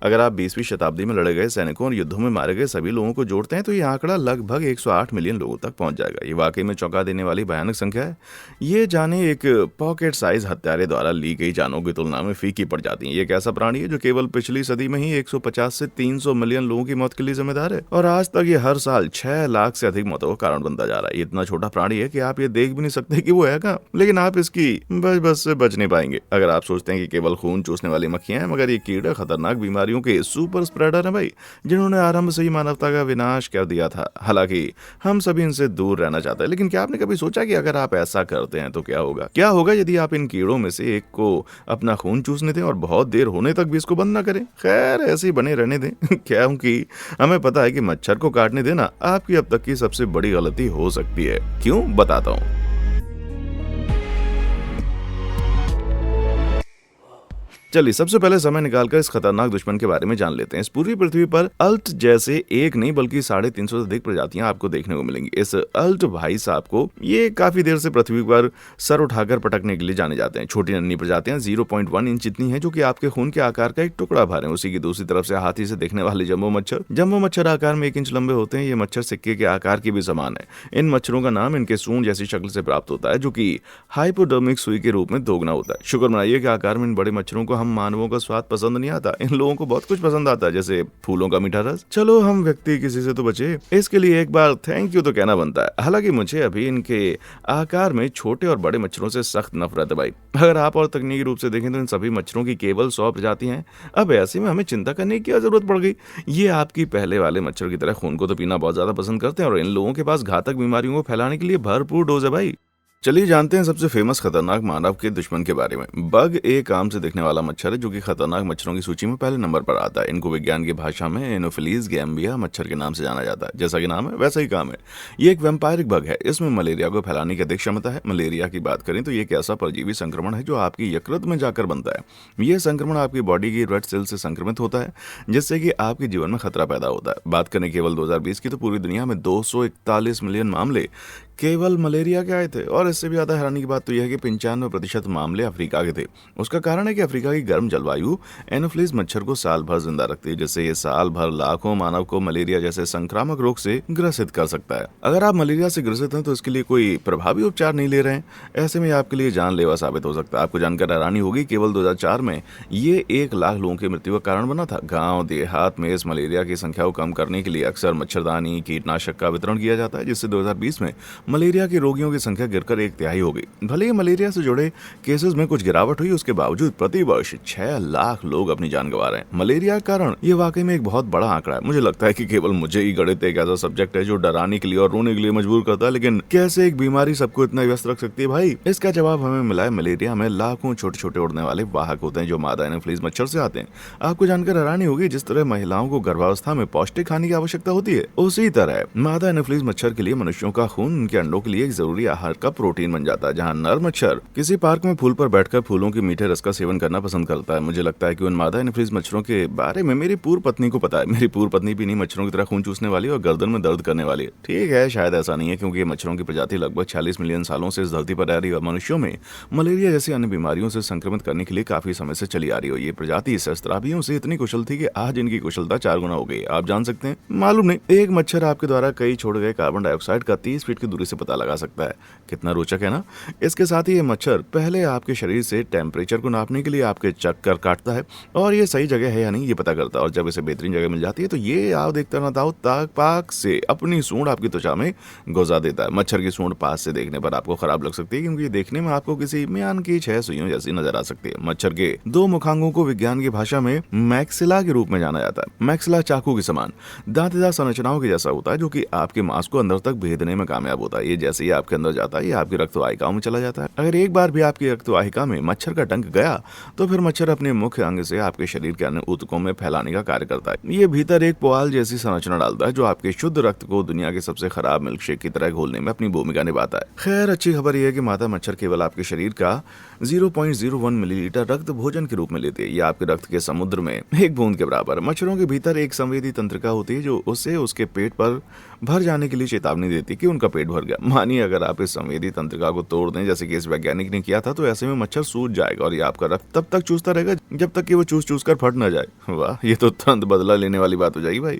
अगर आप 20वीं शताब्दी में लड़े गए सैनिकों और युद्धों में मारे गए सभी लोगों को जोड़ते हैं तो ये आंकड़ा लगभग 108 मिलियन लोगों तक पहुंच जाएगा। ये वाकई में चौंका देने वाली भयानक संख्या है। ये जाने एक पॉकेट साइज हत्यारे द्वारा ली गई जानों की तुलना में फीकी पड़ जाती है। ये एक ऐसा प्राणी है जो केवल पिछली सदी में ही 150 से 300 मिलियन लोगों की मौत के लिए जिम्मेदार है और आज तक ये हर साल 6 लाख से अधिक मौतों का कारण बनता जा रहा है। ये इतना छोटा प्राणी है कि आप ये देख भी नहीं सकते कि वो है कहाँ, लेकिन आप इसकी बस से बच नहीं पाएंगे। अगर आप सोचते हैं कि केवल खून चूसने वाली मक्खियां हैं, मगर ये कीड़े खतरनाक बीमारियों के सुपर स्प्रेडर हैं भाई, जिन्होंने आरंभ से ही मानवता का विनाश कर दिया था। हालांकि हम सभी इनसे दूर रहना चाहते हैं, लेकिन क्या आपने कभी सोचा कि अगर आप ऐसा करते हैं तो क्या होगा यदि आप इन कीड़ों में से एक को अपना खून चूसने दें और बहुत देर होने तक भी इसको बंद ना करें? खैर, ऐसे ही बने रहने दें क्योंकि हमें पता है कि मच्छर को काटने देना आपकी अब तक की सबसे बड़ी गलती हो सकती है। क्यों, बताता हूँ। चलिए सबसे पहले समय निकालकर इस खतरनाक दुश्मन के बारे में जान लेते हैं। इस पूरी पृथ्वी पर अल्ट जैसे एक नहीं बल्कि 350 से अधिक प्रजातियां आपको देखने को मिलेंगी। इस अल्ट भाई साहब को ये काफी देर से पृथ्वी पर सर उठाकर पटकने के लिए जाने जाते हैं। छोटी नन्ही प्रजातियां 0.1 इंच जितनी है, जो कि आपके खून के आकार का एक टुकड़ा भर है। उसी की दूसरी तरफ से हाथी से देखने वाले जम्बो मच्छर आकार में 1 इंच लंबे होते हैं। ये मच्छर सिक्के के आकार की भी समान है। इन मच्छरों का नाम इनके सूंड जैसी शक्ल से प्राप्त होता है, जो कि हाइपोडर्मिक सुई के रूप में दोगुना होता है। शुक्र मनाइए कि आकार में इन बड़े मच्छरों को हम मानवों का स्वाद पसंद नहीं आता। इन लोगों को बहुत कुछ पसंद आता है, जैसे फूलों का मीठा रस। चलो हम व्यक्ति किसी से तो बचे, इसके लिए एक बार थैंक यू तो कहना बनता है। हालांकि मुझे अभी इनके आकार में छोटे और बड़े मच्छरों से सख्त नफरत है भाई। अगर आप और तकनीकी रूप से देखें तो इन सभी मच्छरों की केवल 100 प्रजातियां हैं। अब ऐसे में हमें चिंता करने की क्या जरूरत पड़ गई? ये आपकी पहले वाले मच्छर की तरह खून को तो पीना बहुत ज्यादा पसंद करते हैं और इन लोगों के पास घातक बीमारियों को फैलाने के लिए भरपूर डोज है भाई। चलिए जानते हैं सबसे फेमस खतरनाक मानव के दुश्मन के बारे में। बग एक आम से दिखने वाला मच्छर है, जो कि खतरनाक मच्छरों की सूची में पहले नंबर पर आता है। इनको विज्ञान की भाषा में एनोफिलीज गैम्बिया मच्छर के नाम से जाना जाता है। जैसा कि नाम है वैसा ही काम है। ये एक वैम्पायरिक बग है। इसमें मलेरिया को फैलाने की अधिक क्षमता है। मलेरिया की बात करें तो ये एक ऐसा परजीवी संक्रमण है जो आपकी यकृत में जाकर बनता है। यह संक्रमण आपकी बॉडी की रेड सेल से संक्रमित होता है, जिससे कि आपके जीवन में खतरा पैदा होता है। बात करें केवल 2020 की तो पूरी दुनिया में 241 मिलियन मामले केवल मलेरिया के आए थे। और इससे भी ज्यादा हैरानी की बात तो यह है कि 95% मामले अफ्रीका के थे। उसका कारण है कि अफ्रीका की गर्म जलवायु एनोफिलीज मच्छर को साल भर जिंदा रखती है, जिससे ये साल भर लाखों मानव को मलेरिया जैसे संक्रामक रोग से ग्रसित कर सकता है। अगर आप मलेरिया से ग्रसित हैं तो इसके लिए कोई प्रभावी उपचार नहीं ले रहे हैं, ऐसे में आपके लिए जानलेवा साबित हो सकता है। आपको जानकर हैरानी होगी, केवल 2004 में ये 1 लाख लोगों की मृत्यु का कारण बना था। गाँव देहात में इस मलेरिया की संख्या को कम करने के लिए अक्सर मच्छरदानी कीटनाशक का वितरण किया जाता है, जिससे 2020 में मलेरिया के रोगियों की संख्या गिरकर 1/3 हो गई। भले ही मलेरिया से जुड़े केसेस में कुछ गिरावट हुई, उसके बावजूद प्रति वर्ष 6 लाख लोग अपनी जान गंवा रहे हैं मलेरिया के कारण। ये वाकई में एक बहुत बड़ा आंकड़ा है। मुझे लगता है कि केवल मुझे ही गणित एक ऐसा सब्जेक्ट है जो डराने के लिए और रोने के लिए मजबूर करता है, लेकिन कैसे एक बीमारी सबको इतना व्यस्त रख सकती है भाई? इसका जवाब हमें मिला है। मलेरिया में लाखों छोटे छोटे उड़ने वाले वाहक होते हैं जो मादा एनोफिलीज मच्छर से आते हैं। आपको जानकर हैरानी होगी, जिस तरह महिलाओं को गर्भावस्था में पौष्टिक खाने की आवश्यकता होती है, उसी तरह मादा एनोफिलीज मच्छर के लिए मनुष्यों का खून उनके अंडों के लिए एक जरूरी आहार का प्रोटीन बन जाता है। जहां नर मच्छर किसी पार्क में फूल पर बैठकर फूलों के मीठे रस का सेवन करना पसंद करता है। मुझे लगता है कि उन मादा एनोफिलीज मच्छरों के बारे में मेरी पूर्व पत्नी को पता है। मेरी पूर्व पत्नी भी नहीं मच्छरों की तरह खून चूसने वाली और गर्दन में दर्द करने वाली है। ठीक है, शायद ऐसा नहीं है, क्योंकि मच्छरों की प्रजाति लगभग 46 मिलियन सालों से इस धरती पर रह रही है। मनुष्यों में मलेरिया जैसी अन्य बीमारियों से संक्रमित करने के लिए काफी समय से चली आ रही है। ये प्रजाति शस्त्राभियों से इतनी कुशल थी कि आज इनकी कुशलता 4 गुना हो गई। आप जान सकते हैं, मालूम नहीं, एक मच्छर आपके द्वारा कई छोड़े गए कार्बन डाइऑक्साइड का 30 फीट की दूरी से पता लगा सकता है। कितना रोचक है ना? इसके साथ ही ये मच्छर पहले आपके शरीर से टेम्परेचर को नापने के लिए आपके चक्कर काटता है और ये सही जगह है या नहीं ये पता करता है। और जब इसे बेहतरीन जगह मिल जाती है तो ये आप देखता ना दाओ ताक पाक से अपनी सूंड आपकी त्वचा में गुजार देता है। मच्छर की सूंड पास से देखने पर आपको खराब लग सकती है, क्योंकि ये देखने में आपको किसी म्यान की 6 सुइयों जैसी नजर आ सकती है। मच्छर के 2 मुखांगों को विज्ञान की भाषा में मैक्सिला के रूप में जाना जाता है। मैक्सिला चाकू के समान दांतेदार संरचनाओं के जैसा होता है, जो कि आपके मांस को अंदर तक भेदने में कामयाब होता है। ये जैसे ही आपके अंदर जाता है, ये आपकी रक्तवाहिकाओं में चला जाता है। अगर एक बार भी आपकी रक्तवाहिका में मच्छर का डंक गया तो फिर मच्छर अपने मुख्य अंग से आपके शरीर के अन्य ऊतकों में फैलाने का कार्य करता है। ये भीतर एक पुआल जैसी संरचना डालता है, जो आपके शुद्ध रक्त को दुनिया के सबसे खराब मिल्कशेक की तरह घोलने में अपनी भूमिका निभाता है। खैर, अच्छी खबर यह है कि मादा मच्छर केवल आपके शरीर का 0.01 मिलीलीटर रक्त भोजन के रूप में लेते हैं। ये आपके रक्त के समुद्र में एक बूंद के बराबर। मच्छरों के भीतर एक संवेदी तंत्रिका होती है जो उसे उसके पेट पर भर जाने के लिए चेतावनी देती है कि उनका पेट भर भर गया। मानिए अगर आप इस संवेदी तंत्रिका को तोड़ दें जैसे कि इस वैज्ञानिक ने किया था, तो ऐसे में मच्छर सूज जाएगा और ये आपका रक्त तब तक चूसता रहेगा जब तक कि वो चूस कर फट ना जाए। वाह, ये तो तुरंत बदला लेने वाली बात हो जाएगी भाई।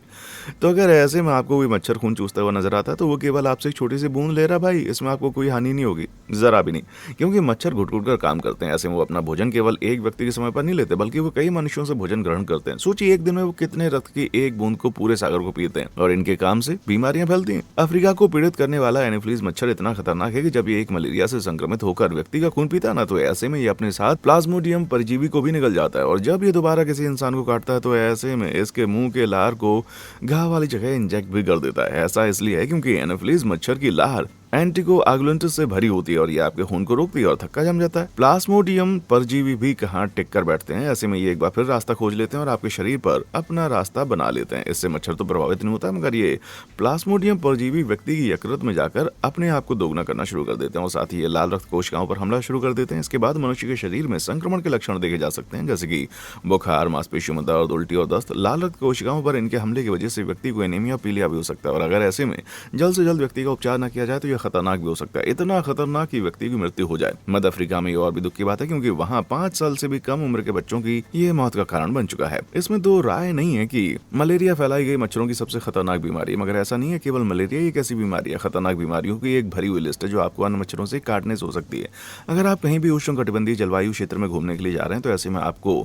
तो अगर ऐसे में आपको कोई मच्छर खून चूसता हुआ नजर आता है तो वो केवल आपसे एक छोटी सी बूंद ले रहा भाई, इसमें आपको कोई हानि नहीं होगी, जरा भी नहीं, क्योंकि मच्छर घुट घुट कर काम करते हैं। ऐसे में वो अपना भोजन केवल एक व्यक्ति के समय पर नहीं लेते, बल्कि वो कई मनुष्यों से भोजन ग्रहण करते हैं। सोचिए एक दिन में वो कितने रक्त की एक बूंद को पूरे सागर को पीते हैं, और इनके काम से बीमारियां फैलती हैं। अफ्रीका को पीड़ित करने वाला एनोफिलीज मच्छर इतना खतरनाक है कि जब ये एक मलेरिया से संक्रमित होकर व्यक्ति का खून पीता है ना, तो ऐसे में ये अपने साथ प्लाज्मोडियम परजीवी को भी निकल जाता है, और जब ये दोबारा किसी इंसान को काटता है तो ऐसे में इसके मुंह के लार को घाव वाली जगह इंजेक्ट भी कर देता है। ऐसा इसलिए है क्योंकि एनोफिलीज मच्छर की लार एंटीकोआगुलेंट्स से भरी होती है और ये आपके खून को रोकती है और थक्का जम जाता है। प्लाज्मोडियम परजीवी भी कहाँ टिक कर बैठते हैं, ऐसे में ये एक बार फिर रास्ता खोज लेते हैं और आपके शरीर पर अपना रास्ता बना लेते हैं। इससे मच्छर तो प्रभावित नहीं होता, मगर ये प्लाज्मोडियम परजीवी व्यक्ति की यकृत में जाकर अपने आप को दोगुना करना शुरू कर देते हैं और साथ ही ये लाल रक्त कोशिकाओं पर हमला शुरू कर देते हैं। इसके बाद मनुष्य के शरीर में संक्रमण के लक्षण देखे जा सकते हैं, जैसे कि बुखार, मांसपेशियों में दर्द, उल्टी और दस्त। लाल रक्त कोशिकाओं पर इनके हमले की वजह से व्यक्ति को एनीमिया, पीलिया भी हो सकता है, और अगर ऐसे में जल्द से जल्द व्यक्ति का उपचार न किया जाए तो यह खतरनाक भी हो सकता है, इतना खतरनाक कि व्यक्ति की मृत्यु हो जाए। मध्य अफ्रीका में ये और भी दुख की बात है, क्योंकि वहाँ 5 साल से भी कम उम्र के बच्चों की ये मौत का कारण बन चुका है। इसमें तो राय नहीं है कि मलेरिया फैलाई गई मच्छरों की सबसे खतरनाक बीमारी है, मगर ऐसा नहीं है। केवल मलेरिया एक ऐसी बीमारी है, खतरनाक बीमारियों की एक भरी हुई लिस्ट है जो आपको अन्य मच्छरों से काटने से हो सकती है। अगर आप कहीं भी उष्णकटिबंधीय जलवायु क्षेत्र में घूमने के लिए जा रहे हैं तो ऐसे में आपको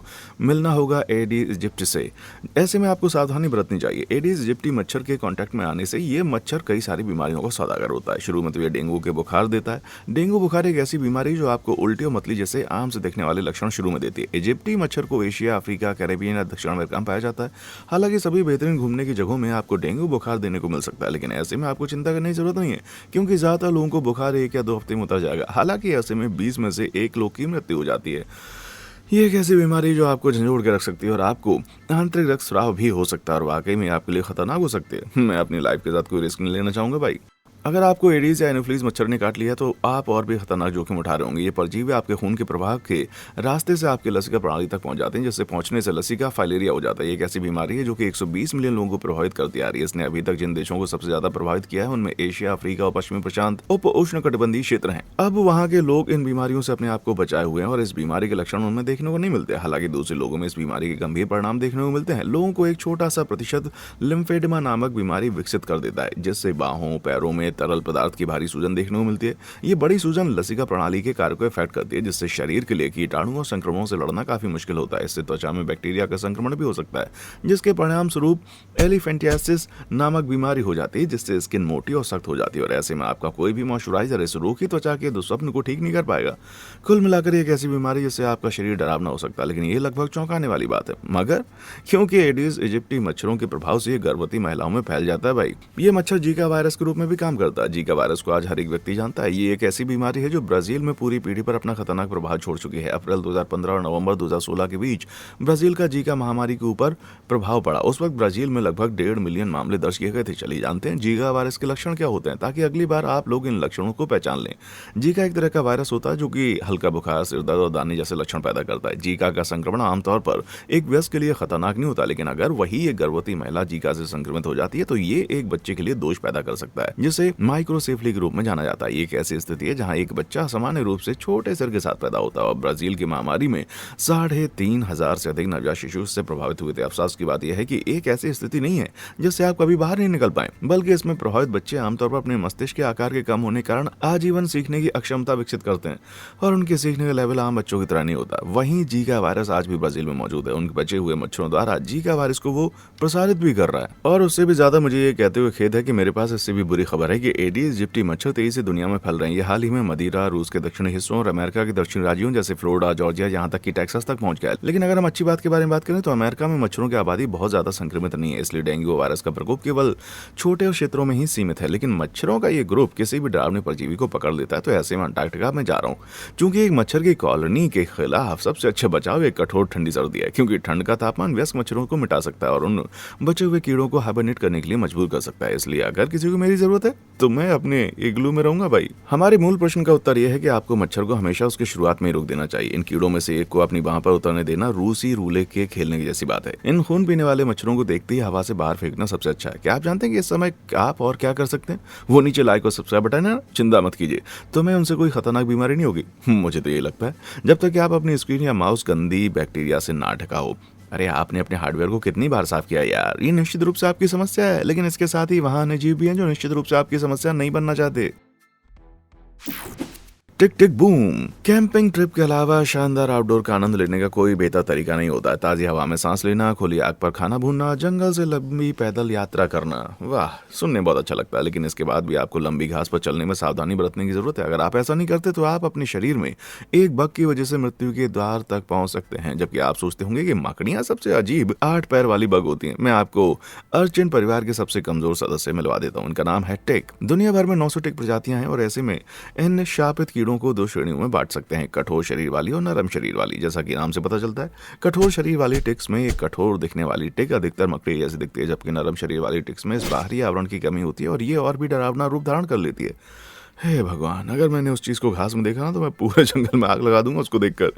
मिलना होगा एडिस इजिप्टी से। ऐसे में आपको सावधानी बरतनी चाहिए। एडिस इजिप्टी मच्छर के कांटेक्ट में आने से ये मच्छर कई सारी बीमारियों का सौदागर होता है। शुरू में तो ये डेंगू के बुखार देता है। डेंगू बुखार एक ऐसी बीमारी जो आपको उल्टी और मतली जैसे आम से दिखने वाले लक्षण शुरू में देती है। इजिप्टी मच्छर को एशिया, अफ्रीका, कैरेबियन या दक्षिण अमेरिका में पाया जाता है। हालांकि सभी बेहतरीन घूमने की जगहों में आपको डेंगू बुखार देने को मिल सकता है, लेकिन ऐसे में आपको चिंता करने की जरूरत नहीं है, क्योंकि ज्यादातर लोगों को बुखार 1 या 2 हफ्ते में उतर जाएगा। हालांकि ऐसे में 20 में से 1 लोग की मृत्यु हो जाती है। ये एक ऐसी बीमारी जो आपको झंझोड़ के रख सकती है और आपको आंतरिक रक्तस्राव भी हो सकता है, और वाकई में आपके लिए खतरनाक हो सकती है। मैं अपनी लाइफ के साथ कोई रिस्क नहीं लेना चाहूंगा भाई। अगर आपको एडीज या एनोफिलीज मच्छर ने काट लिया तो आप और भी खतरनाक जोखिम उठा रहे होंगे। ये परजीवी आपके खून के प्रवाह के रास्ते से आपके लसिका प्रणाली तक पहुंच जाते हैं, जिससे पहुंचने से लसिका फाइलेरिया हो जाता है। ये एक ऐसी बीमारी है जो कि 120 मिलियन लोगों को प्रभावित करती आ रही है। इसने अभी तक जिन देशों को सबसे ज्यादा प्रभावित किया है उनमें एशिया, अफ्रीका और पश्चिमी प्रशांत उप उष्णकटिबंधीय क्षेत्र हैं। अब वहाँ के लोग इन बीमारियों से अपने आप को बचाए हुए हैं और इस बीमारी के लक्षण उनमें देखने को नहीं मिलते। हालांकि दूसरे लोगों में इस बीमारी के गंभीर परिणाम देखने को मिलते हैं। लोगों को एक छोटा सा प्रतिशत लिम्फेडेमा नामक बीमारी विकसित कर देता है, जिससे बाहों, पैरों में तरल पदार्थ की भारी सूजन देखने को मिलती है। ये बड़ी सूजन लसिका प्रणाली के कार्य को इफेक्ट करती है, जिससे शरीर के लिए कीटाणु और संक्रमणों से लड़ना काफी मुश्किल होता है। इससे त्वचा में बैक्टीरिया का संक्रमण भी हो सकता है, जिसके परिणाम स्वरूप एलिफेंटियासिस नामक बीमारी हो जाती है, जिससे स्किन मोटी और सख्त हो जाती है, और ऐसे में आपका कोई भी मॉइस्चराइजर इस रूखी त्वचा के दुस्वप्न को ठीक नहीं कर पाएगा। कुल मिलाकर एक ऐसी बीमारी जिससे आपका शरीर डरावना हो सकता है, लेकिन ये लगभग चौंकाने वाली बात है। मगर क्योंकि एडिस इजिप्टी मच्छरों के प्रभाव से ये गर्भवती महिलाओं में फैल जाता है भाई। ये मच्छर जीका वायरस के रूप में भी काम करता है। जीका वायरस को आज हर एक व्यक्ति जानता है। ये एक ऐसी बीमारी है जो ब्राजील में पूरी पीढ़ी पर अपना खतरनाक प्रभाव छोड़ चुकी है। अप्रैल 2015 और नवंबर 2016 के बीच ब्राजील का जीका महामारी के ऊपर प्रभाव पड़ा। उस वक्त ब्राजील में लगभग 1.5 मिलियन मामले दर्ज किए गए थे। चलिए जानते हैं जीका वायरस के लक्षण क्या होते हैं, ताकि अगली बार आप लोग इन लक्षणों को पहचान लें। जीका एक तरह का वायरस होता है जो कि हल्का बुखार, सिर दर्द और दाने जैसे लक्षण पैदा करता है। जीका का संक्रमण आमतौर पर एक वयस्क के लिए खतरनाक नहीं होता, लेकिन अगर वही एक गर्भवती महिला जीका से संक्रमित हो जाती है तो ये एक बच्चे के लिए दोष पैदा कर सकता है, जिसे माइक्रोसेफली के रूप में जाना जाता है। ये एक ऐसी स्थिति है जहां एक बच्चा सामान्य रूप से छोटे सिर के साथ पैदा होता है, और ब्राजील की महामारी में 3,500 से अधिक नवजात शिशु इससे प्रभावित हुए थे। अफसोस की बात यह है कि एक ऐसी स्थिति नहीं है जिससे आप कभी बाहर नहीं निकल पाए, बल्कि इसमें प्रभावित बच्चे आमतौर पर अपने मस्तिष्क के आकार के कम होने के कारण आजीवन सीखने की अक्षमता विकसित करते हैं, और उनके सीखने का लेवल आम बच्चों की तरह नहीं होता। वहीं जीका वायरस आज भी ब्राजील में मौजूद है। उनके बचे हुए मच्छरों द्वारा जीका वायरस को वो प्रसारित भी कर रहा है। और उससे भी ज्यादा मुझे ये कहते हुए खेद है कि मेरे पास इससे भी बुरी खबर है कि एडिस इजिप्टी मच्छर तेजी से दुनिया में फैल रहे हैं। ये हाल ही में मदिरा, रूस के दक्षिणी हिस्सों और अमेरिका के दक्षिणी राज्यों जैसे फ्लोरिडा, जॉर्जिया, यहाँ तक कि टेक्सास तक पहुंच गया है। लेकिन अगर हम अच्छी बात के बारे में बात करें तो अमेरिका में मच्छरों की आबादी बहुत ज्यादा संक्रमित नहीं है, इसलिए डेंगू वायरस का प्रकोप केवल छोटे क्षेत्रों में ही सीमित है। लेकिन मच्छरों का ये ग्रुप किसी भी डरावने परजीवी को पकड़ लेता है। तो ऐसे में अंटार्कटिका में जा रहा हूँ, क्योंकि एक मच्छर की कॉलोनी के खिलाफ सबसे अच्छा बचाव एक कठोर ठंडी सर्दी है, क्योंकि ठंड का तापमान वयस्क मच्छरों को मिटा सकता है और उन बचे हुए कीड़ों को हाइबरनेट करने के लिए मजबूर कर सकता है। इसलिए अगर किसी को मेरी जरूरत है तो मैं अपने इग्लू में रहूंगा भाई। हमारे मूल प्रश्न का उत्तर यह है कि आपको मच्छर को हमेशा उसके शुरुआत में ही रोक देना चाहिए। इन कीड़ों में से एक को अपनी बाह पर उतरने देना रूसी रूले के खेलने की जैसी बात है। इन खून पीने वाले मच्छरों को देखते ही हवा से बाहर फेंकना सबसे अच्छा है। क्या आप जानते हैं कि इस समय आप और क्या कर सकते हैं? वो नीचे लाइक और सब्सक्राइब बटन है ना, चिंता मत कीजिए, तो मैं उनसे कोई खतरनाक बीमारी नहीं होगी। मुझे तो ये लगता है, जब तक कि आप अपनी स्क्रीन या माउस गंदी बैक्टीरिया से ना ढका हो। अरे आपने अपने हार्डवेयर को कितनी बार साफ किया यार? ये निश्चित रूप से आपकी समस्या है, लेकिन इसके साथ ही वहां अन्य जीव भी हैं जो निश्चित रूप से आपकी समस्या नहीं बनना चाहते। टिक टिक बूम। कैंपिंग ट्रिप के अलावा शानदार आउटडोर का आनंद लेने का कोई बेहतर तरीका नहीं होता है। ताजी हवा में सांस लेना, खुली आग पर खाना भूनना, जंगल से लंबी पैदल यात्रा करना, वाह सुनने बहुत अच्छा लगता है, लेकिन इसके बाद भी आपको लंबी घास पर चलने में सावधानी बरतने की जरूरत है। अगर आप ऐसा नहीं करते तो आप अपने शरीर में एक बग की वजह से मृत्यु के द्वार तक पहुंच सकते हैं। जबकि आप सोचते होंगे कि मकड़ियां सबसे अजीब 8 पैर वाली बग होती हैं। मैं आपको अर्चिन परिवार के सबसे कमजोर सदस्य मिलवा देता हूँ। इनका नाम है टिक। दुनिया भर में 900 टिक प्रजातियां हैं और ऐसे में इन शापित कीड़ों को 2 श्रेणियों में बांट सकते हैं, कठोर शरीर वाली और नरम शरीर वाली। जैसा कि नाम से पता चलता है, कठोर शरीर वाली टिक्स में एक कठोर दिखने वाली टिक अधिकतर मकड़ी जैसी दिखती है, जबकि नरम शरीर वाली टिक्स में इस बाहरी आवरण की कमी होती है और ये और भी डरावना रूप धारण कर लेती है। हे भगवान, अगर मैंने उस चीज को घास में देखा ना तो मैं पूरे जंगल में आग लगा दूंगा उसको देखकर।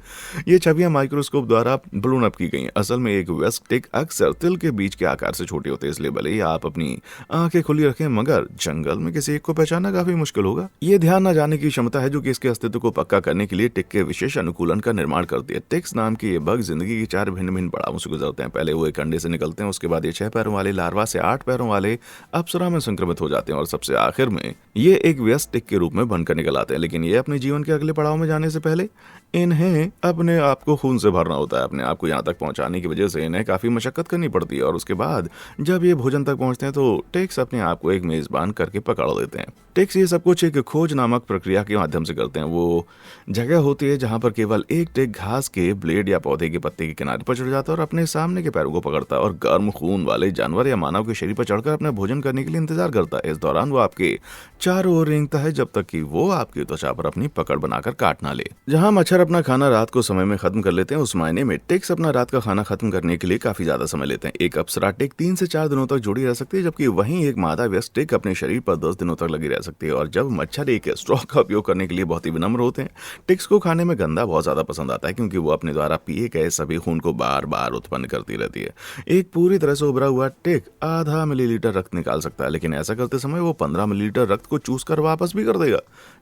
ये छवियां माइक्रोस्कोप द्वारा ब्लून अप की गई हैं। असल में एक वेस्ट टिक अक्सर तिल के बीज के आकार से छोटे होते हैं, इसलिए भले ही आप अपनी आंखें खुली रखें, मगर जंगल में किसी एक को पहचानना काफी मुश्किल होगा। ये ध्यान न जाने की क्षमता है जो कि इसके अस्तित्व को पक्का करने के लिए टिक के विशेष अनुकूलन का निर्माण करती है। टिक्स नाम की ये बग जिंदगी की 4 भिन्न भिन्न पड़ावों से गुजरते हैं। पहले वो एक अंडे से निकलते हैं, उसके बाद ये 6 पैरों वाले लार्वा से 8 पैरों वाले अप्सरा में संक्रमित हो जाते हैं और सबसे आखिर में ये एक व्यस्त टिक के रूप में बनकर निकल आते हैं। लेकिन ये अपने जीवन के अगले पड़ाव में जाने से पहले इन्हें अपने आप को खून से भरना होता है। अपने आप को यहाँ तक पहुंचाने की वजह से इन्हें काफी मशक्कत करनी पड़ती है और उसके बाद जब ये भोजन तक पहुंचते हैं तो टिक्स अपने आप को एक मेजबान करके पकड़ लेते हैं। टिक्स ये सब कुछ एक खोज नामक प्रक्रिया के माध्यम से करते हैं। वो जगह होती है जहां पर केवल एक टिक घास के ब्लेड या पौधे के पत्ते के किनारे पर चढ़ जाता है और अपने सामने के पैरों को पकड़ता है और गर्म खून वाले जानवर या मानव के शरीर पर चढ़कर अपना भोजन करने के लिए इंतजार करता है। इस दौरान वो आपके चारों ओर रेंगता है जब तक कि वो आपकी त्वचा पर अपनी पकड़ बनाकर काट ना ले। जहां मच्छर अपना खाना रात को समय में खत्म कर लेते हैं, उस मायने में टिक्स अपना रात का खाना खत्म करने के लिए काफी ज्यादा समय लेते हैं। एक अप्सरा टिक 3 से 4 दिनों तक जुड़ी रह सकती है, जबकि वहीं एक मादा व्यस्त टिक अपने शरीर पर 10 दिनों तक लगी रह सकती है। और जब मच्छर एक स्ट्रॉ का उपयोग करने के लिए बहुत ही विनम्र होते हैं, टिक्स को खाने में गंदा बहुत ज्यादा पसंद आता है, क्योंकि वो अपने द्वारा पिए गए सभी खून को बार बार उत्पन्न करती रहती है। एक पूरी तरह से उभरा हुआ टिक आधा मिलीलीटर रक्त निकाल सकता है, लेकिन ऐसा करते समय वो 15 मिलीलीटर रक्त को चूस कर वापस भी कर देगा।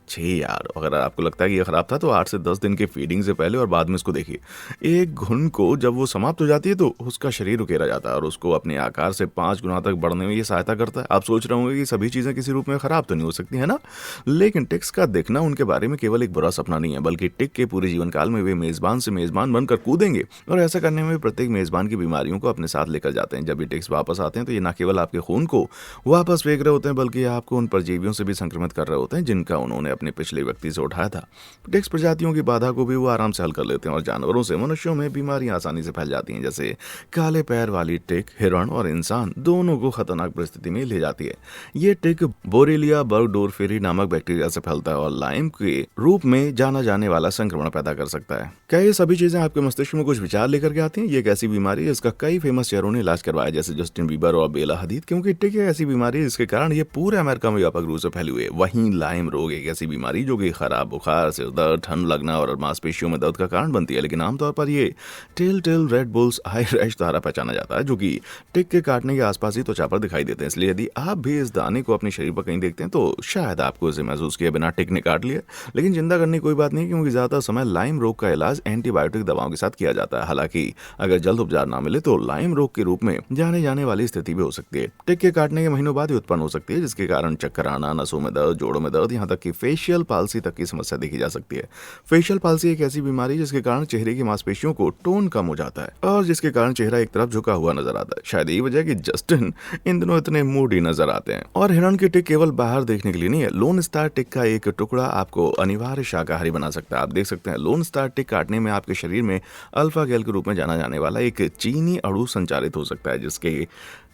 छी यार, अगर आपको लगता है कि ये खराब था तो 8 से 10 दिन की फीडिंग से पहले और बाद में इसको देखिए। एक घुन को जब वो समाप्त हो जाती है तो उसका शरीर उकेरा जाता है और उसको अपने आकार से 5 गुना तक बढ़ने में ये सहायता करता है। आप सोच रहे होंगे कि सभी चीजें किसी रूप में खराब तो नहीं हो सकती है ना, लेकिन टिक्स का दिखना उनके बारे में केवल एक बुरा सपना नहीं है, बल्कि टिक के पूरे जीवन काल में वे मेजबान से मेजबान बनकर कूदेंगे और ऐसा करने में प्रत्येक मेजबान की बीमारियों को अपने साथ लेकर जाते हैं। जब ये टिक्स वापस आते हैं तो ये न केवल आपके खून को वापस फेंक रहे होते हैं, बल्कि आपको उन परजीवियों से भी संक्रमित कर रहे होते हैं जिनका उन्होंने अपने पिछले व्यक्ति से उठाया था। टिक्स प्रजातियों की बाधा को भी वो आराम से हल कर लेते हैं और जानवरों से मनुष्यों में बीमारियां आसानी से फैल जाती हैं, जैसे काले पैर वाली टिक हिरण और इंसान दोनों को खतरनाक परिस्थिति में ले जाती है। ये टिक बोरेलिया बर्गडोरफेरी नामक बैक्टीरिया से फैलता है और लाइम के रूप में जाना जाने वाला संक्रमण पैदा कर सकता है। क्या ये सभी चीजें आपके मस्तिष्क में कुछ विचार लेकर के आती हैं? ये एक ऐसी बीमारी है इसका कई फेमस शहरों ने इलाज करवाया, जैसे जस्टिन बीबर और बेला हदीद, क्योंकि टिक एक ऐसी बीमारी है जिसके कारण ये पूरे अमेरिका में व्यापक रूप से फैली हुई है। वहीं लाइम रोग एक ऐसी बीमारी जो कि खराब बुखार, सिर दर्द, ठंड लगना और मांसपेशियों में दर्द का कारण बनती है, लेकिन आमतौर पर ये tail red bull's eye rash द्वारा पहचाना जाता है, जो कि टिक के काटने के आसपास ही त्वचा पर दिखाई देते हैं। इसलिए यदि आप भी इस दाने को अपने शरीर पर कहीं देखते हैं तो शायद आपको इसे महसूस किए बिना टिक ने काट लिया। लेकिन चिंता करने की कोई बात नहीं, क्योंकि ज्यादातर समय लाइम रोग का इलाज एंटीबायोटिक दवाओं के साथ किया जाता है। हालांकि अगर जल्द उपचार ना मिले तो लाइम रोग के रूप में जाने जाने वाली स्थिति भी हो सकती है। टिक के काटने के महीनों बाद ही उत्पन्न हो सकती है, जिसके कारण चक्कर आना, नसों में दर्द, जोड़ों में दर्द, यहाँ तक कि फेशियल पाल्सी तक की समस्या देखी जा सकती है। फेशियल पाल्सी एक ऐसी बीमारी जिसके कारण चेहरे की मांसपेशियों को टोन कम हो जाता है और जिसके कारण चेहरा एक तरफ झुका हुआ नजर आता है। शायद यही वजह है कि जस्टिन इन दिनों इतने मूडी नजर आते हैं। और हिरण की टिक केवल बाहर देखने के लिए नहीं है, लोन स्टार टिक का एक टुकड़ा आपको अनिवार्य शाकाहारी बना सकता है। आप देख सकते हैं, लोन स्टार टिक काटने में आपके शरीर में अल्फा गैल के रूप में जाना जाने वाला एक चीनी अणु संचारित हो सकता है, जिसके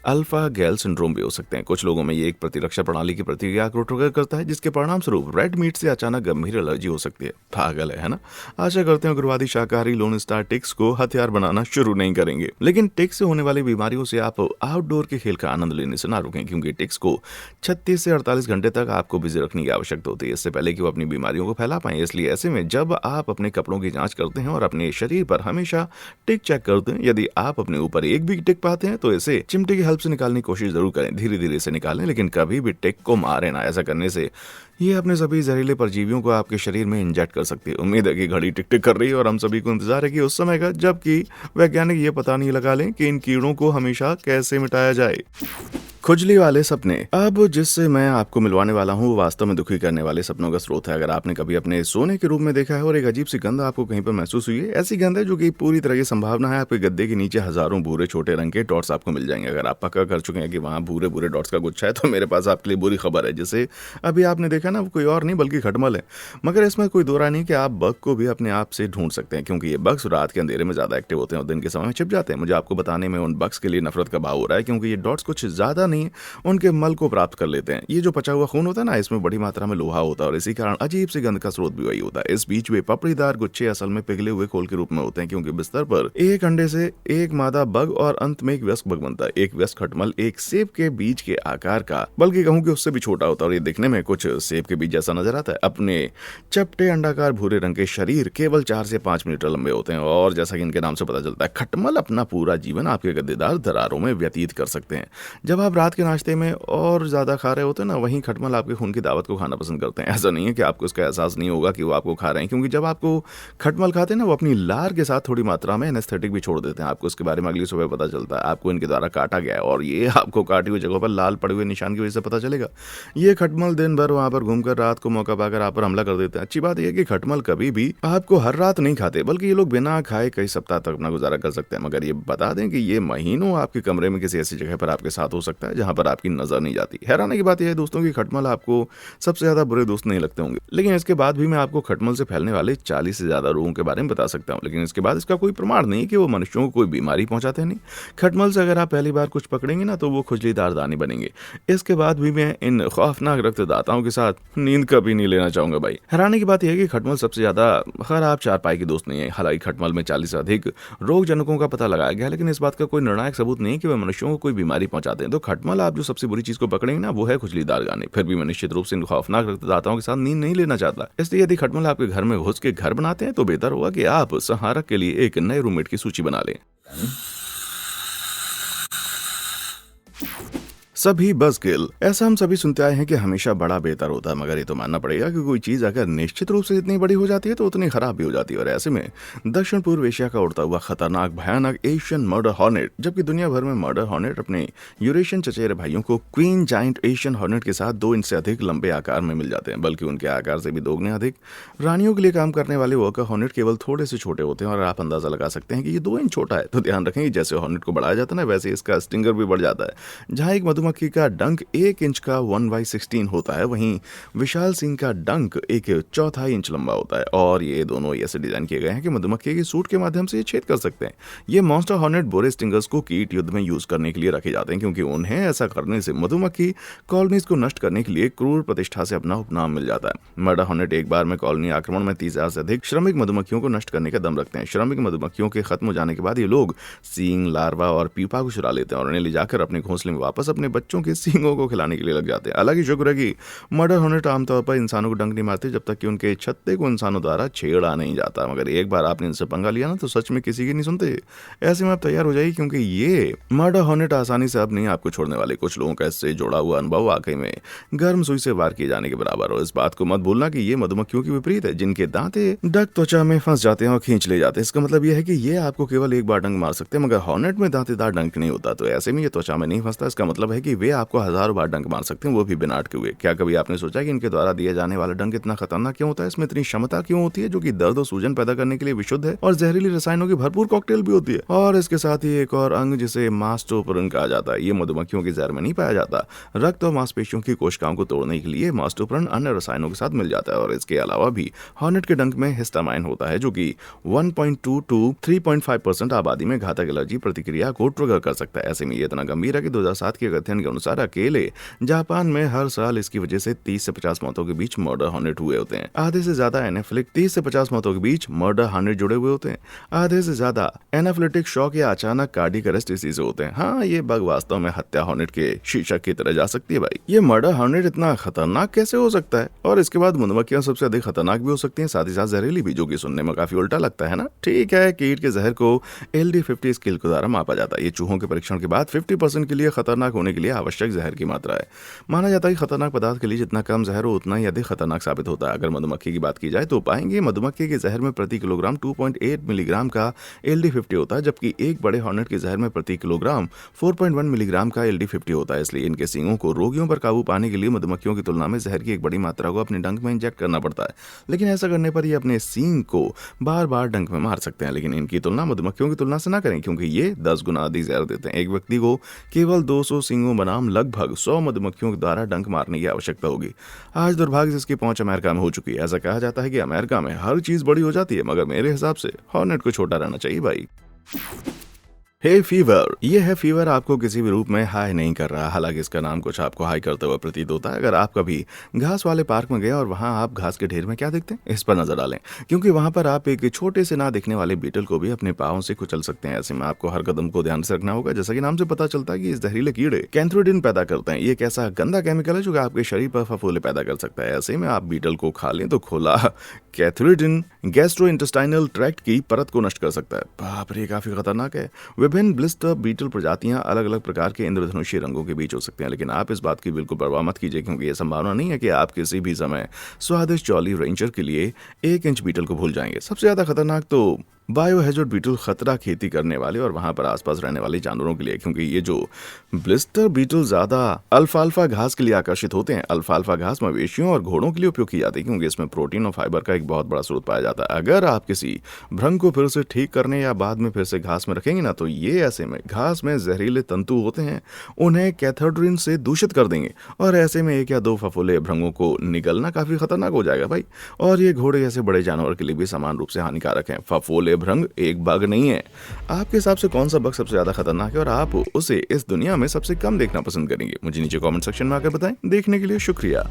अल्फा गैल सिंड्रोम भी हो सकते हैं। कुछ लोगों में ये एक प्रतिरक्षा प्रणाली की प्रतिक्रिया को ट्रिगर करता है, जिसके परिणाम स्वरूप रेड मीट से अचानक गंभीर एलर्जी हो सकती है। पागल है ना? आशा करते हैं उग्रवादी शाकाहारी लोन स्टार टिक्स को हथियार बनाना शुरू नहीं करेंगे। लेकिन टिक्स से होने वाली बीमारियों से आप आउटडोर के खेल का आनंद लेने से ना रुकें, क्योंकि टिक्स को 36 से 48 घंटे तक आपको बिजी रखने की आवश्यकता होती है, इससे पहले कि वो अपनी बीमारियों को फैला पाएं। इसलिए ऐसे में जब आप अपने कपड़ों की जांच करते हैं और अपने शरीर पर हमेशा टिक चेक करते हैं, यदि आप अपने ऊपर एक भी टिक पाते हैं तो इसे चिमटे की हेल्प से निकालने की कोशिश जरूर करें। धीरे धीरे इसे निकालें, लेकिन कभी भी टिक को मारे ना। ऐसा करने से ये अपने सभी जहरीले परजीवियों को आपके शरीर में इंजेक्ट कर सकती है। उम्मीद है कि घड़ी टिक टिक कर रही है और हम सभी को इंतजार है कि उस समय का जबकि वैज्ञानिक ये पता नहीं लगा लें कि इन कीड़ों को हमेशा कैसे मिटाया जाए। खुजली वाले सपने। अब जिससे मैं आपको मिलवाने वाला हूँ वो वास्तव में दुखी करने वाले सपनों का स्रोत है। अगर आपने कभी अपने सोने के रूम में देखा है और एक अजीब सी गंध आपको कहीं पर महसूस हुई है, ऐसी गंध है जो कि पूरी तरह की संभावना है आपके गद्दे के नीचे हजारों भूरे छोटे रंग के डॉट्स आपको मिल जाएंगे। अगर आप पक्का कर चुके हैं कि वहाँ भूरे भूरे डॉट्स का गुच्छा है, तो मेरे पास आपके लिए बुरी खबर है। जिसे अभी आपने देखा ना, वो कोई और नहीं बल्कि खटमल है। मगर इसमें कोई दो राय नहीं कि आप बग को भी अपने आप से ढूंढ सकते हैं, क्योंकि ये बग्स रात के अंधेरे में ज्यादा एक्टिव होते हैं और दिन के समय में छिप जाते हैं। मुझे आपको बताने में उन बग्स के लिए नफरत का भाव हो रहा है, क्योंकि ये डॉट्स कुछ ज्यादा नहीं, उनके मल को प्राप्त कर लेते हैं। ये जो पचा हुआ खून होता है ना, इसमें बड़ी मात्रा में लोहा होता है और इसी कारण अजीब सी गंध का स्रोत भी वही होता है। इस बीच वे पपड़ीदार गुच्छे असल में पिघले हुए खोल के रूप में होते हैं, क्योंकि बिस्तर पर एक अंडे से एक मादा बग और अंत में एक वयस्क बग बनता है। एक वयस्क खटमल एक सेब के बीज के आकार का, बल्कि कहूं कि उससे भी छोटा होता है और ये दिखने में कुछ सेब के बीज जैसा नजर आता है। अपने चपटे अंडाकार भूरे रंग के शरीर केवल 4 से 5 मीटर लंबे होते हैं और जैसा कि इनके नाम से पता चलता है, खटमल अपना पूरा जीवन आपके गद्देदार दरारों में व्यतीत कर सकते हैं। जब आप रात के नाश्ते में और ज्यादा खा रहे होते हैं ना, वहीं खटमल आपके खून की दावत को खाना पसंद करते हैं। ऐसा नहीं है कि आपको इसका एहसास नहीं होगा कि वो आपको खा रहे हैं, क्योंकि जब आपको खटमल खाते हैं ना, वो अपनी लार के साथ थोड़ी मात्रा में एनेस्थेटिक भी छोड़ देते हैं। आपको इसके बारे में अगली सुबह पता चलता है, आपको इनके द्वारा काटा गया है और ये आपको काटी हुई जगह पर लाल पड़े हुए निशान की वजह से पता चलेगा। ये खटमल दिन भर वहां पर घूमकर रात को मौका पाकर आप पर हमला कर देते हैं। अच्छी बात यह है कि खटमल कभी भी आपको हर रात नहीं खाते, बल्कि ये लोग बिना खाए कई सप्ताह तक अपना गुजारा कर सकते हैं। मगर ये बता दें कि ये महीनों आपके कमरे में किसी ऐसी जगह पर आपके साथ हो सकता है जहां पर आपकी नजर नहीं जाती। हैरानी की बात यह है दोस्तों कि खटमल आपको सबसे ज्यादा बुरे दोस्त नहीं लगते होंगे, लेकिन इसके बाद भी मैं आपको खटमल से फैलने वाले 40 से ज्यादा रोगों के बारे में बता सकता हूं। लेकिन इसके बाद इसका कोई प्रमाण नहीं कि वो मनुष्यों को कोई बीमारी पहुंचाते नहीं। खटमल से अगर आप पहली बार कुछ पकड़ेंगे ना, तो वो खुजलीदार दाने बनेंगे। इसके बाद भी मैं इन खौफनाक रक्तदाताओं के साथ नींद कभी नहीं लेना चाहूंगा भाई। हैरानी की बात यह है कि खटमल सबसे ज्यादा खराब चारपाई की दोस्त नहीं है। हालांकि खटमल में 40 से अधिक रोग जनकों का पता लगाया गया, लेकिन इस बात का कोई निर्णायक सबूत नहीं कि वे मनुष्यों को कोई बीमारी पहुंचाते हैं। तो खटमल आप जो सबसे बुरी चीज को पकड़ेंगे ना, वो है खुजलीदार गाने। फिर भी मैं निश्चित रूप से इन खौफनाक रक्तदाताओं के साथ नींद नहीं लेना चाहता। इसलिए यदि खटमल आपके घर में घुस के घर बनाते हैं, तो बेहतर होगा कि आप संहारक के लिए एक नए रूममेट की सूची बना लें। सभी बज़किल। ऐसा हम सभी सुनते आए हैं कि हमेशा बड़ा बेहतर होता है, मगर ये तो मानना पड़ेगा कि कोई चीज अगर निश्चित रूप से इतनी बड़ी हो जाती है तो उतनी खराब भी हो जाती है। और ऐसे में दक्षिण पूर्व एशिया का उड़ता हुआ खतरनाक भयानक एशियन मर्डर हॉर्नेट, जबकि दुनिया भर में मर्डर हॉर्नेट अपने यूरेशियन चचेरे भाइयों को क्वीन जाइंट एशियन हॉर्नेट के साथ 2 इंच से अधिक लंबे आकार में मिल जाते हैं, बल्कि उनके आकार से भी दोगुने अधिक। रानियों के लिए काम करने वाले वर्कर हॉर्नेट केवल थोड़े से छोटे होते हैं और आप अंदाजा लगा सकते हैं कि ये 2 इंच छोटा है। तो ध्यान रखें कि जैसे हॉर्नेट को बढ़ाया जाता है ना, वैसे इसका स्टिंगर भी बढ़ जाता है। जहां एक मधुमक्खी का डंक 1 इंच का 1/16 होता है, वहीं विशाल सिंह का डंक 1/4 इंच लंबा होता है। और ये दोनों ऐसे डिजाइन किए गए हैं कि मधुमक्खी के सूट के माध्यम से ये छेद कर सकते हैं। ये मॉन्स्टर हॉर्नेट बुरे स्टिंगर्स को कीट युद्ध में यूज करने के लिए रखे जाते हैं, क्योंकि उन्हें ऐसा करने से मधुमक्खी कॉलोनीज को नष्ट करने के लिए क्रूर प्रतिष्ठा से अपना उपनाम मिल जाता है। मर्डर हॉर्नेट एक बार में कॉलोनी आक्रमण में 30,000 से अधिक श्रमिक मधुमक्खियों को नष्ट करने का दम रखते हैं। श्रमिक मधुमक्खियों के खत्म हो जाने के बाद ये लोग सींग, लार्वा और पीपा को चुरा लेते हैं और उन्हें ले जाकर अपने घोंसले में वापस अपने बच्चों के सींगों को खिलाने के लिए लग जाते हैं। हालांकि शुक्र है कि मर्डर हॉर्नेट आमतौर पर इंसानों को डंक नहीं मारते जब तक कि उनके छत्ते को इंसानों द्वारा छेड़ा नहीं जाता। मगर एक बार आपने इनसे पंगा लिया ना, तो सच में किसी की नहीं सुनते। ऐसे में आप तैयार हो जाइए, क्योंकि ये मर्डर हॉर्नेट आसानी से अब नहीं आपको छोड़ने वाले। कुछ लोगों का इससे जुड़ा हुआ अनुभव वाकई में गर्म सुई से वार किए जाने के बराबर। और इस बात को मत भूलना कि ये मधुमक्खियों की विपरीत है, जिनके दांते डक त्वचा में फंस जाते हैं और खींच ले जाते हैं। इसका मतलब यह है कि ये आपको केवल एक बार डंक मार सकते हैं, मगर हॉर्नेट में दांतेदार डंक नहीं होता। तो ऐसे में ये त्वचा में नहीं फंसता। इसका मतलब है कि कि वे आपको हजारों बार डंक मार सकते हैं, वो भी बिना अटके हुए। क्या कभी आपने सोचा कि इनके द्वारा दिया जाने वाला डंक इतना खतरनाक क्यों होता है? इसमें इतनी क्षमता क्यों होती है जो कि दर्द और सूजन पैदा करने के लिए विशुद्ध है और जहरीली रसायनों की भरपूर कॉकटेल भी होती है। और इसके साथ ही एक और अंग जिसे मास्टोपरन कहा जाता है, ये मधुमक्खियों के जहर में नहीं पाया जाता। रक्त और मांसपेशियों की कोशिकाओं को तोड़ने के लिए मास्टोपरन अन्य रसायनों के साथ मिल जाता है। और इसके अलावा भी हॉर्नेट के डंक में हिस्टामाइन होता है जो कि 1.2 to 3.5% आबादी में घातक एलर्जी प्रतिक्रिया को ट्रिगर कर सकता है। ऐसे में ये इतना गंभीर है कि 2007 के अध्ययन के अनुसार अकेले जापान में हर साल इसकी वजह से 30 से 50 मौतों के बीच मर्डर हॉर्नेट हुए होते हैं। आधे से ज्यादा एनाफिलिक 30 से 50 मौतों के बीच मर्डर हॉर्नेट जुड़े हुए होते हैं। आधे से ज्यादा एनाफिलेटिक शॉक या अचानक कार्डियक अरेस्ट इसी से होते हैं। हाँ, ये बग वास्तव में हत्या हॉर्नेट के शीर्षक की तरह जा सकती है भाई। ये मर्डर हॉर्नेट इतना खतरनाक कैसे हो सकता है? और इसके बाद मधुमक्खियां सबसे अधिक खतरनाक भी हो सकती हैं, साथ ही साथ जहरीली भी, जो कि सुनने में काफी उल्टा लगता है ना। ठीक है, कीट के जहर को LD50 स्केल के द्वारा मापा जाता है। ये चूहों के परीक्षण के बाद 50% के लिए खतरनाक होने के लिए आवश्यक जहर की मात्रा है। माना जाता है कि खतरनाक पदार्थ के लिए जितना कम जहर हो उतना ही अधिक खतरनाक साबित होता है। अगर मधुमक्खी की बात की जाए तो पाएंगे मधुमक्खी के जहर में प्रति किलोग्राम 2.8 मिलीग्राम का LD50 होता है, जबकि एक बड़े हॉर्नेट के जहर में प्रति किलोग्राम 4.1 मिलीग्राम का LD50 होता है। इसलिए इनके सींगों को रोगियों पर काबू पाने के लिए मधुमक्खियों की तुलना में जहर की एक बड़ी मात्रा को अपने डंक में इंजेक्ट करना पड़ता है। लेकिन ऐसा करने पर ये अपने सींग को बार बार डंक में मार सकते हैं। लेकिन इनकी तुलना मधुमक्खियों की तुलना से ना करें, क्योंकि ये 10 गुना अधिक जहर देते हैं। एक व्यक्ति को केवल 200 सींगों बनाम लगभग 100 मधुमक्खियों के द्वारा डंक मारने की आवश्यकता होगी। आज दुर्भाग्य से इसकी पहुंच अमेरिका में हो चुकी है। ऐसा कहा जाता है कि अमेरिका में हर चीज बड़ी हो जाती है, मगर मेरे हिसाब से हॉर्नेट को छोटा रहना चाहिए भाई। हे फीवर, ये है फीवर आपको किसी भी रूप में हाई नहीं कर रहा। हालांकि इसका नाम कुछ आपको हाई करते हुए प्रतीत होता है। अगर आप कभी घास वाले पार्क में गए और वहां आप घास के ढेर में क्या देखते हैं, इस पर नजर डालें, क्योंकि वहां पर आप एक छोटे से ना दिखने वाले बीटल को भी अपने पांवों से कुचल सकते हैं। ऐसे में आपको हर कदम को ध्यान से रखना होगा। जैसा कि नाम से पता चलता है कि इस जहरीले कीड़े कैंथ्रोडिन पैदा करते हैं। ये एक ऐसा गंदा केमिकल है जो आपके शरीर पर फफूंदी पैदा कर सकता है। ऐसे में आप बीटल को खा लें तो खुला कैथ्रोडिन गैस्ट्रोइंटेस्टाइनल ट्रैक्ट की परत को नष्ट कर सकता है। बाप रे, काफी खतरनाक है। विभिन्न ब्लिस्टर बीटल प्रजातियां अलग अलग प्रकार के इंद्रधनुषी रंगों के बीच हो सकते हैं। लेकिन आप इस बात की बिल्कुल परवाह मत कीजिए, क्योंकि यह संभावना नहीं है कि आप किसी भी समय स्वादिष्ट जॉली रेंजर के लिए 1 इंच बीटल को भूल जाएंगे। सबसे ज्यादा खतरनाक तो बायोहैजर्ड बीटल खतरा खेती करने वाले और वहां पर आसपास रहने वाले जानवरों के लिए, क्योंकि ये जो ब्लिस्टर बीटल ज्यादा अल्फाल्फा घास के लिए आकर्षित होते हैं। अल्फाल्फा घास मवेशियों और घोड़ों के लिए उपयोग की जाती है, क्योंकि इसमें प्रोटीन और फाइबर का एक बहुत बड़ा स्रोत पाया जाता है। अगर आप किसी भ्रम को फिर से ठीक करने या बाद में फिर से घास में रखेंगे ना, तो ये ऐसे में घास में जहरीले तंतु होते हैं, उन्हें कैथोड्रिन से दूषित कर देंगे और ऐसे में 1 या 2 फफूले भ्रंगों को निगलना काफी खतरनाक हो जाएगा भाई। और ये घोड़े जैसे बड़े जानवर के लिए भी समान रूप से हानिकारक हैं। फफूले भ्रंग एक बग नहीं है। आपके हिसाब से कौन सा बग सबसे ज्यादा खतरनाक है और आप उसे इस दुनिया में सबसे कम देखना पसंद करेंगे? मुझे नीचे कमेंट सेक्शन में आकर बताएं। देखने के लिए शुक्रिया।